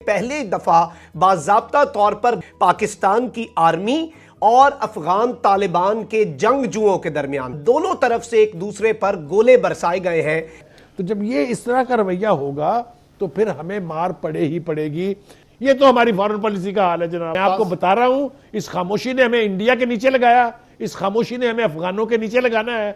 पहली दफा बाज़ाब्ता तौर पर पाकिस्तान की आर्मी और अफगान तालिबान के जंगजुओं के दरमियान दोनों तरफ से एक दूसरे पर गोले बरसाए गए हैं। तो जब ये इस तरह का रवैया होगा तो फिर हमें मार पड़े ही पड़ेगी। ये तो हमारी फॉरेन पॉलिसी का हाल है जनाब। मैं आपको बता रहा हूं, इस खामोशी ने हमें इंडिया के नीचे लगाया, इस खामोशी ने हमें अफगानों के नीचे लगाना है।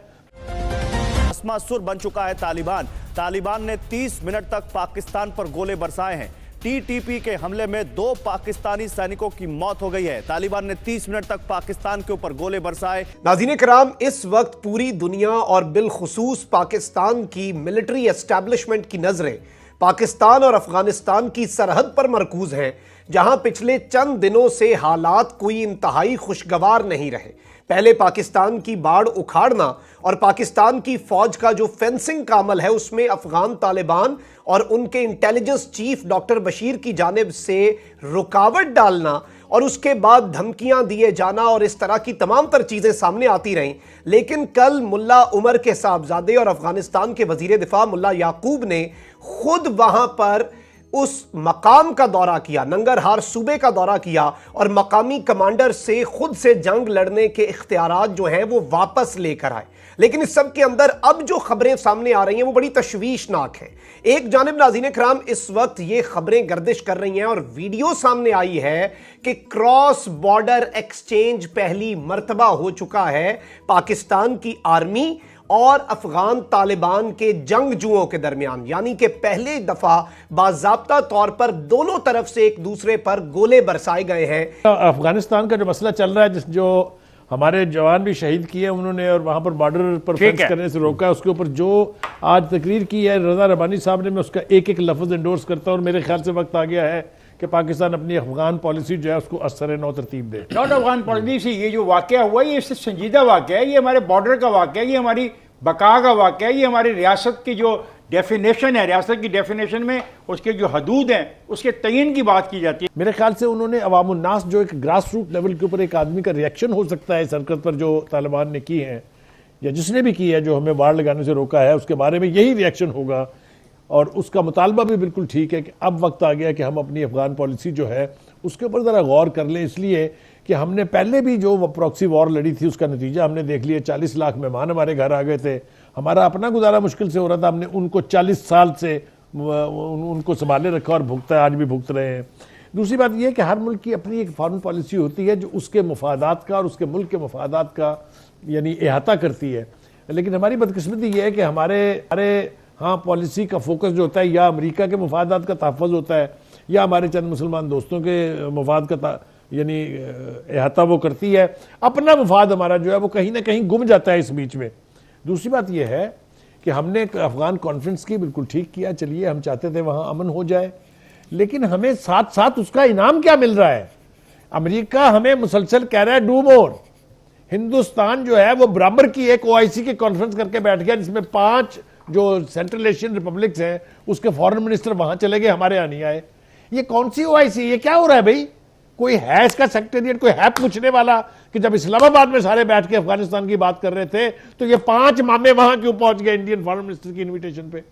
भस्मासुर बन चुका है तालिबान ने 30 मिनट तक पाकिस्तान पर गोले बरसाए हैं। टीटीपी के हमले में 2 पाकिस्तानी सैनिकों की मौत हो गई है। तालिबान ने 30 मिनट तक पाकिस्तान के ऊपर गोले बरसाए। नाज़रीन कराम, इस वक्त पूरी दुनिया और बिलखुसूस पाकिस्तान की मिलिट्री एस्टैब्लिशमेंट की नजरें पाकिस्तान और अफगानिस्तान की सरहद पर मरकूज हैं, जहां पिछले चंद दिनों से हालात कोई इंतहाई खुशगवार नहीं रहे। पहले पाकिस्तान की बाढ़ उखाड़ना और पाकिस्तान की फौज का जो फेंसिंग का अमल है उसमें अफगान तालिबान और उनके इंटेलिजेंस चीफ डॉक्टर बशीर की जानिब से रुकावट डालना और उसके बाद धमकियां दिए जाना और इस तरह की तमाम तर चीजें सामने आती रहीं। लेकिन कल मुल्ला उमर के साहबजादे और अफगानिस्तान के वजीर दिफा मुल्ला याकूब ने खुद वहां पर उस मकाम का दौरा किया, नंगरहार सूबे का दौरा किया और मकामी कमांडर से खुद से जंग लड़ने के इख्तियारात जो हैं वो वापस लेकर आए। लेकिन इस सब के अंदर अब जो खबरें सामने आ रही हैं वो बड़ी तशवीशनाक हैं। एक जानिब नाज़रीन कराम, इस वक्त ये खबरें गर्दिश कर रही हैं और वीडियो सामने आई है कि क्रॉस बॉर्डर एक्सचेंज पहली मर्तबा हो चुका है पाकिस्तान की आर्मी और अफगान तालिबान के जंगजुओं के दरमियान, यानी कि पहली दफा बाज़ाब्ता तौर पर दोनों तरफ से एक दूसरे पर गोले बरसाए गए हैं। अफगानिस्तान का जो मसला चल रहा है, जो हमारे जवान भी शहीद किए उन्होंने और वहां पर बॉर्डर पर फेंस करने से रोका है, उसके ऊपर जो आज तकरीर की है रजा रबानी साहब ने, मैं उसका एक एक लफ्ज एंडोर्स करता हूं और मेरे ख्याल से वक्त आ गया है कि पाकिस्तान अपनी अफगान पॉलिसी जो है उसको असर नौ तरतीब दे। नॉट अफगान पॉलिसी, ये जो वाकया हुआ ये इससे संजीदा वाकया है, ये हमारे बॉर्डर का वाकया है, ये हमारी बका का वाकया है, ये हमारी रियासत की जो डेफिनेशन है, रियासत की डेफिनेशन में उसके जो हदूद हैं उसके तयन की बात की जाती है। मेरे ख्याल से उन्होंने अवाम उन्नास जो एक ग्रास रूट लेवल के ऊपर एक आदमी का रिएक्शन हो सकता है इस हरकत पर जो तालिबान ने की है या जिसने भी की है, जो हमें बाढ़ लगाने से रोका है, उसके बारे में यही रिएक्शन होगा और उसका मुतालबा भी बिल्कुल ठीक है कि अब वक्त आ गया कि हम अपनी अफगान पॉलिसी जो है उसके ऊपर ज़रा गौर कर लें, इसलिए कि हमने पहले भी जो प्रॉक्सी वॉर लड़ी थी उसका नतीजा हमने देख लिया। 40 लाख मेहमान हमारे घर आ गए थे, हमारा अपना गुजारा मुश्किल से हो रहा था, हमने उनको 40 साल से उनको संभाले रखा और भुगता है, आज भी भुगत रहे हैं। दूसरी बात यह कि हर मुल्क की अपनी एक फॉरेन पॉलिसी होती है जो उसके मफादात का और उसके मुल्क के मफादात का यानी अहाता करती है। लेकिन हमारी बदकिस्मती ये है कि हमारे पॉलिसी का फोकस जो होता है या अमेरिका के मफादात का तहफ़्फ़ुज़ होता है या हमारे चंद मुसलमान दोस्तों के मफाद का यानी अहाता वो करती है, अपना मफाद हमारा जो है वो कहीं ना कहीं गुम जाता है इस बीच में। दूसरी बात यह है कि हमने अफगान कॉन्फ्रेंस की बिल्कुल ठीक किया, चलिए हम चाहते थे वहाँ अमन हो जाए, लेकिन हमें साथ साथ उसका इनाम क्या मिल रहा है? अमेरिका हमें मुसलसल कह रहा है डू मोर। हिंदुस्तान जो है वो बराबर की एक OIC की कॉन्फ्रेंस करके बैठ गया जिसमें 5 जो सेंट्रल एशियन रिपब्लिक्स हैं उसके फॉरेन मिनिस्टर वहां चले गए, हमारे यहाँ नहीं आए। ये कौन सी OIC? ये क्या हो रहा है भाई? कोई है इसका सेक्रेटरिएट? कोई है पूछने वाला कि जब इस्लामाबाद में सारे बैठ के अफगानिस्तान की बात कर रहे थे तो ये 5 मामे वहां क्यों पहुंच गए इंडियन फॉरेन मिनिस्टर की इनविटेशन पे?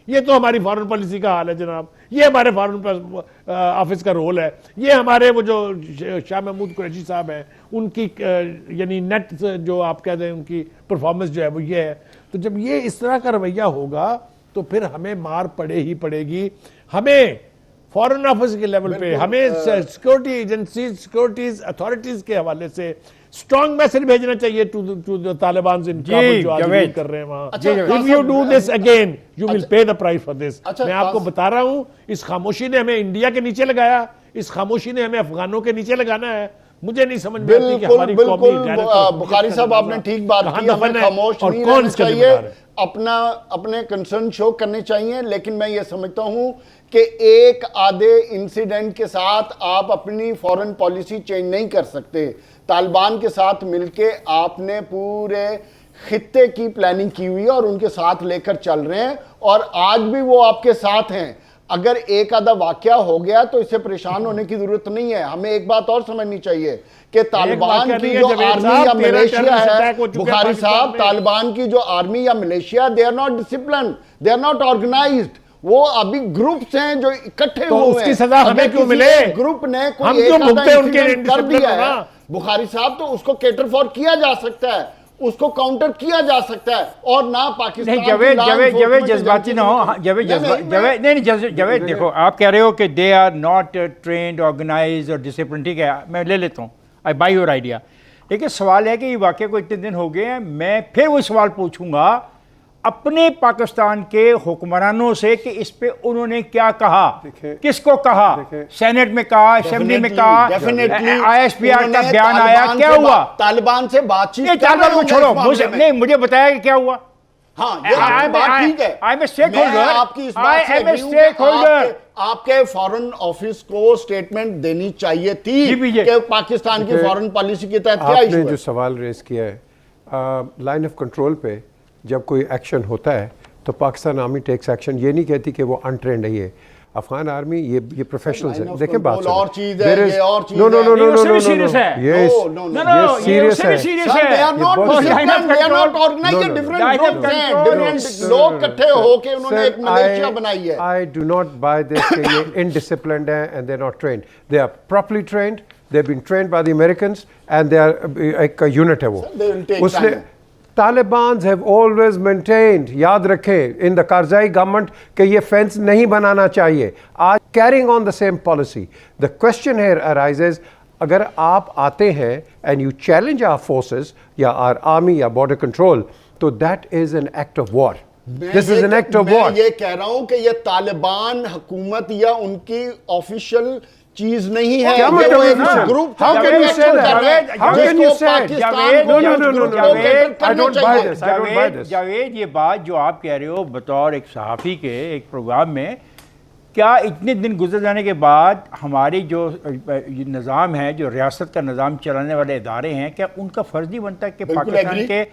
ये तो हमारी फॉरेन पॉलिसी का हाल है जनाब, ये हमारे फॉरेन ऑफिस का रोल है, ये हमारे वो जो शाह महमूद कुरैशी साहब हैं उनकी यानी नेट जो आप कह दें उनकी परफॉर्मेंस जो है वो ये है। तो जब ये इस तरह का रवैया होगा तो फिर हमें मार पड़े ही पड़ेगी। हमें फॉरेन ऑफिस के लेवल पे, हमें सिक्योरिटी एजेंसी, सिक्योरिटीज अथॉरिटीज के हवाले से स्ट्रॉन्ग मैसेज भेजना चाहिए टू द तालिबान इन काबुल जो आज कर रहे हैं वहां। If you do this again you will pay the price for this. मैं आपको बता रहा हूं, इस खामोशी ने हमें इंडिया के नीचे लगाया, इस खामोशी ने हमें अफगानों के नीचे लगाना है। मुझे नहीं समझ में आती कि हमारी कौमी बुखारी साहब आपने ठीक बात की, हमें खामोश नहीं रहना चाहिए, अपने कंसर्न शो करने चाहिए। लेकिन मैं ये समझता हूं कि एक आधे इंसिडेंट के साथ आप अपनी फॉरेन पॉलिसी चेंज नहीं कर सकते। तालिबान के साथ मिलके आपने पूरे खित्ते की प्लानिंग की हुई है और उनके साथ लेकर चल रहे हैं और आज भी वो आपके साथ हैं। अगर एक आधा वाकया हो गया तो इससे परेशान होने की जरूरत नहीं है। हमें एक बात और समझनी चाहिए कि तालिबान की जो आर्मी या मिलिशिया है, बुखारी साहब, तालिबान की जो आर्मी या militia, they are not discipline, they are not organised. वो अभी ग्रुप्स हैं जो इकट्ठे तो हुए हैं। उसकी सजा हमें अगर क्यों किसी मिले? एक ग्रुप ने हम कोई क्यों एक आधा भुगते उनके इंसिडेंट कर indiscipline दिया को है ना? बुखारी साहब, तो उसको कैटर फॉर किया जा सकता है, उसको काउंटर किया जा सकता है, और ना पाकिस्तान नहीं जवेद जज्बाती ना हो। जवेद देखो, आप कह रहे हो कि they are not trained, organise और डिसिप्लिन, ठीक है, मैं ले लेता हूँ, आई बाई योर आइडिया। लेकिन सवाल है कि ये वाकई को इतने दिन हो गए हैं, मैं फिर वो सवाल पूछूंगा अपने पाकिस्तान के हुक्मरानों से कि इस पे उन्होंने क्या कहा, किसको कहा, सेनेट में कहा, असेंबली में कहा, ISPR का बयान आया, क्या हुआ? तालिबान से बातचीत, तालिबान को छोड़ो, मुझे बताया कि क्या हुआ। हाँ, ये बात ठीक है। I am a stakeholder, मैं आपकी इस बात से agree हूं कि आपके फॉरेन ऑफिस को स्टेटमेंट देनी चाहिए थी कि पाकिस्तान की फॉरेन पॉलिसी के तहत क्या इशू है। आपने जो सवाल रेज किया है, लाइन ऑफ कंट्रोल पे जब कोई एक्शन होता है तो पाकिस्तान आर्मी टेक्स एक्शन। ये नहीं कहती कि वो अनट्रेंड है। ये अफगान आर्मी ये प्रोफेशनल्स है। देखें बात और चीज है, ये और चीज है। नो सीरियस है, ये सीरियस है। They are not disciplined, they are not organized, different groups हैं, different लोग इकट्ठे होके उन्होंने एक मलेशिया बनाई है। I do not buy this कि ये indisciplined हैं and they're not trained. They are properly trained. They've been trained by the Americans and they are एक unit है वो। They will take उसने time. Taliban have always maintained, याद रखें, in the Karzai government कि ये fence नहीं बनाना चाहिए। आज carrying on the same policy. The question here arises, अगर आप आते हैं and you challenge our forces या our army या border control, तो that is an act of war. This is an act of war. मैं ये कह रहा हूं कि ये तालिबान हुकूमत या उनकी ऑफिशियल चीज नहीं है। क्या ये वो एक मतलब group How can you say that? How can you say that? I don't buy this. I don't buy this. Javed, ये बात जो आप कह रहे हो बतौर एक सहाफ़ी के एक प्रोग्राम में, क्या इतने दिन गुजर जाने के बाद हमारी जो निज़ाम है, जो रियासत का निज़ाम चलाने वाले इदारे हैं, क्या उनका फ़र्ज़ नहीं बनता है कि पाकिस्तान के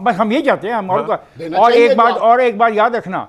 बस हम ये चाहते हैं हम और एक बात याद रखना,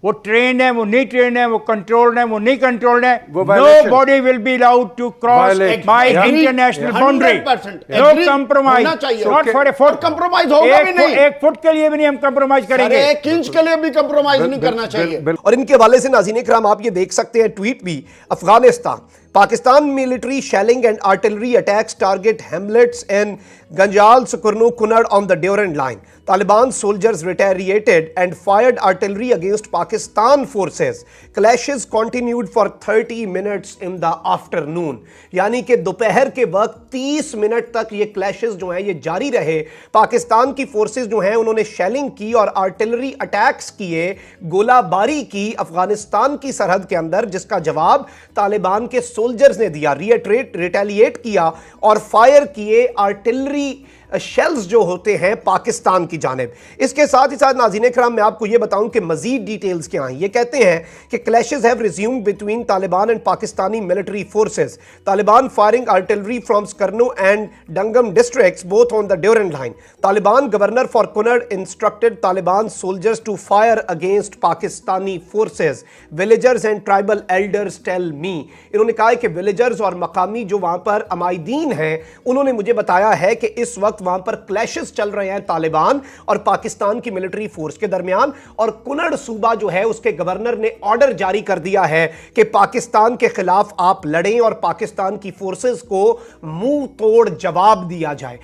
वो ट्रेन है, वो नहीं ट्रेन है, वो कंट्रोल्ड है, वो नहीं कंट्रोल्ड है, nobody will be allowed to cross my international boundary, no compromise, not for a foot, compromise होगा भी नहीं, एक फुट के लिए भी नहीं हम कंप्रोमाइज करेंगे, एक इंच के लिए भी कंप्रोमाइज नहीं करना चाहिए। और इनके हवाले से नाज़रीन इकराम आप ये देख सकते हैं ट्वीट भी, Afghanistan Pakistan military shelling and artillery attacks target hamlets in Ganjal, Sukurnu, Kunad on the Durand line. Taliban soldiers retaliated and fired artillery against Pakistan forces. Clashes continued for 30 minutes in the afternoon. यानी कि दोपहर के वक्त 30 minute तक ये clashes जो हैं ये जारी रहे। पाकिस्तान की फोर्सेस जो हैं उन्होंने शेलिंग की और आर्टिलरी अटैक्स किए, गोलाबारी की अफगानिस्तान की सरहद के अंदर, जिसका जवाब तालिबान के सोल्जर्स ने दिया, रिटेलिएट किया और फायर किए आर्टिलरी शेल्स जो होते हैं पाकिस्तान की जानिब। इसके साथ ही साथ नाज़रीन इकराम मैं आपको ये बताऊं कि मजीद डिटेल्स क्या हैं। ये कहते हैं कि clashes have resumed between Taliban and Pakistani military forces, Taliban firing artillery from Sarkano and Dangam districts both on the Durand line. Taliban governor for Kunar instructed Taliban soldiers to fire against Pakistani forces, villagers and tribal elders tell me. इन्होंने कहा है कि villagers और मकामी जो वहां पर अमायदीन हैं उन्होंने मुझे बताया है कि इस वक्त वहां पर क्लैशेस चल रहे हैं तालिबान और पाकिस्तान की मिलिट्री फोर्स के दरमियान, और कुनड़ सूबा जो है उसके गवर्नर ने ऑर्डर जारी कर दिया है कि पाकिस्तान के खिलाफ आप लड़ें और पाकिस्तान की फोर्सेस को मुंह तोड़ जवाब दिया जाए।